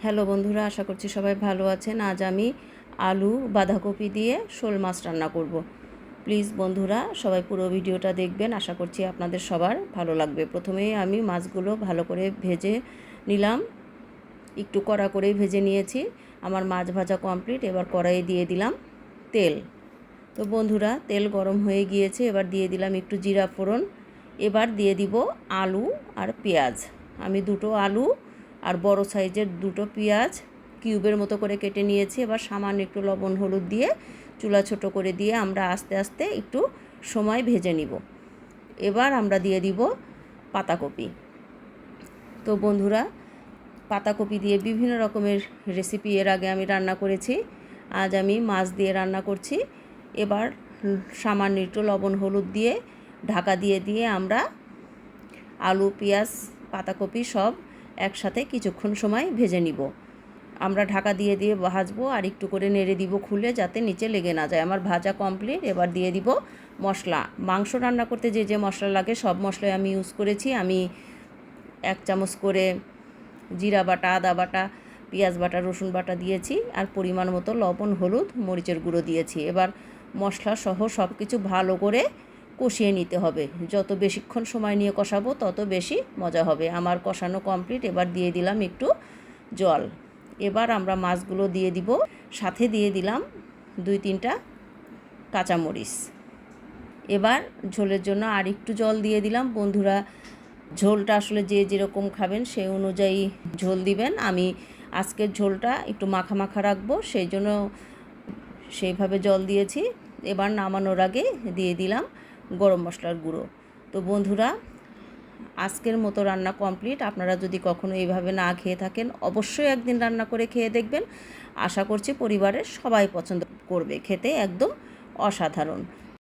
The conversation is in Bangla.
হ্যালো বন্ধুরা, আশা করছি সবাই ভালো আছেন। আজ আমি আলু বাঁধাকপি দিয়ে শোল মাছ রান্না করব। প্লিজ বন্ধুরা সবাই পুরো ভিডিওটা দেখবেন, আশা করছি আপনাদের সবার ভালো লাগবে। প্রথমেই আমি মাছগুলো ভালো করে ভেজে নিলাম, একটু কড়া করেই ভেজে নিয়েছি। আমার মাছ ভাজা কমপ্লিট। এবার কড়াইয়ে দিয়ে দিলাম তেল। তো বন্ধুরা, তেল গরম হয়ে গিয়েছে, এবার দিয়ে দিলাম একটু জিরা ফোড়ন। এবার দিয়ে দিব আলু আর পেঁয়াজ। আমি দুটো আলু আর বড় সাইজের দুটো পেঁয়াজ কিউবের মতো করে কেটে নিয়েছি। এবার সামান্য একটু লবণ হলুদ দিয়ে চুলা ছোট করে দিয়ে আমরা আস্তে আস্তে একটু সময় ভেজে নিব। এবার আমরা দিয়ে দিব পাতাকপি। তো বন্ধুরা, পাতাকপি দিয়ে বিভিন্ন রকমের রেসিপি এর আগে আমি রান্না করেছি, আজ আমি মাছ দিয়ে রান্না করছি। এবার সামান্য একটু লবণ হলুদ দিয়ে ঢাকা দিয়ে দিয়ে আমরা আলু পেঁয়াজ পাতাকপি সব একসাথে কিছুক্ষণ সময় ভেজে নিব। আমরা ঢাকা দিয়ে দিয়ে ভাজবো আর একটু করে নেড়ে দিব খুলে, যাতে নিচে লেগে না যায়। আমার ভাজা কমপ্লিট। এবার দিয়ে দিব মশলা। মাংস রান্না করতে যে যে মশলা লাগে সব মশলাই আমি ইউজ করেছি। আমি 1 চামচ করে জিরা বাটা, আদা বাটা, পেঁয়াজ বাটা, রসুন বাটা দিয়েছি আর পরিমাণ মতো লবণ হলুদ মরিচের গুঁড়ো দিয়েছি। এবার মশলা সহ সব কিছু ভালো করে কষিয়ে নিতে হবে। যত বেশিক্ষণ সময় নিয়ে কষাবো তত বেশি মজা হবে। আমার কষানো কমপ্লিট। এবার দিয়ে দিলাম একটু জল। এবার আমরা মাছগুলো দিয়ে দিব, সাথে দিয়ে দিলাম 2-3টা কাঁচামরিচ। এবার ঝোলের জন্য আর একটু জল দিয়ে দিলাম। বন্ধুরা, ঝোলটা আসলে যে যেরকম খাবেন সেই অনুযায়ী ঝোল দিবেন। আমি আজকের ঝোলটা একটু মাখা মাখা রাখবো, সেই জন্য সেইভাবে জল দিয়েছি। এবার নামানোর আগে দিয়ে দিলাম গরম মশলার গুঁড়ো। তো বন্ধুরা, আজকের মতো রান্না কমপ্লিট। আপনারা যদি কখনো এইভাবে না খেয়ে থাকেন, অবশ্যই একদিন রান্না করে খেয়ে দেখবেন। আশা করছি পরিবারের সবাই পছন্দ করবে, খেতে একদম অসাধারণ।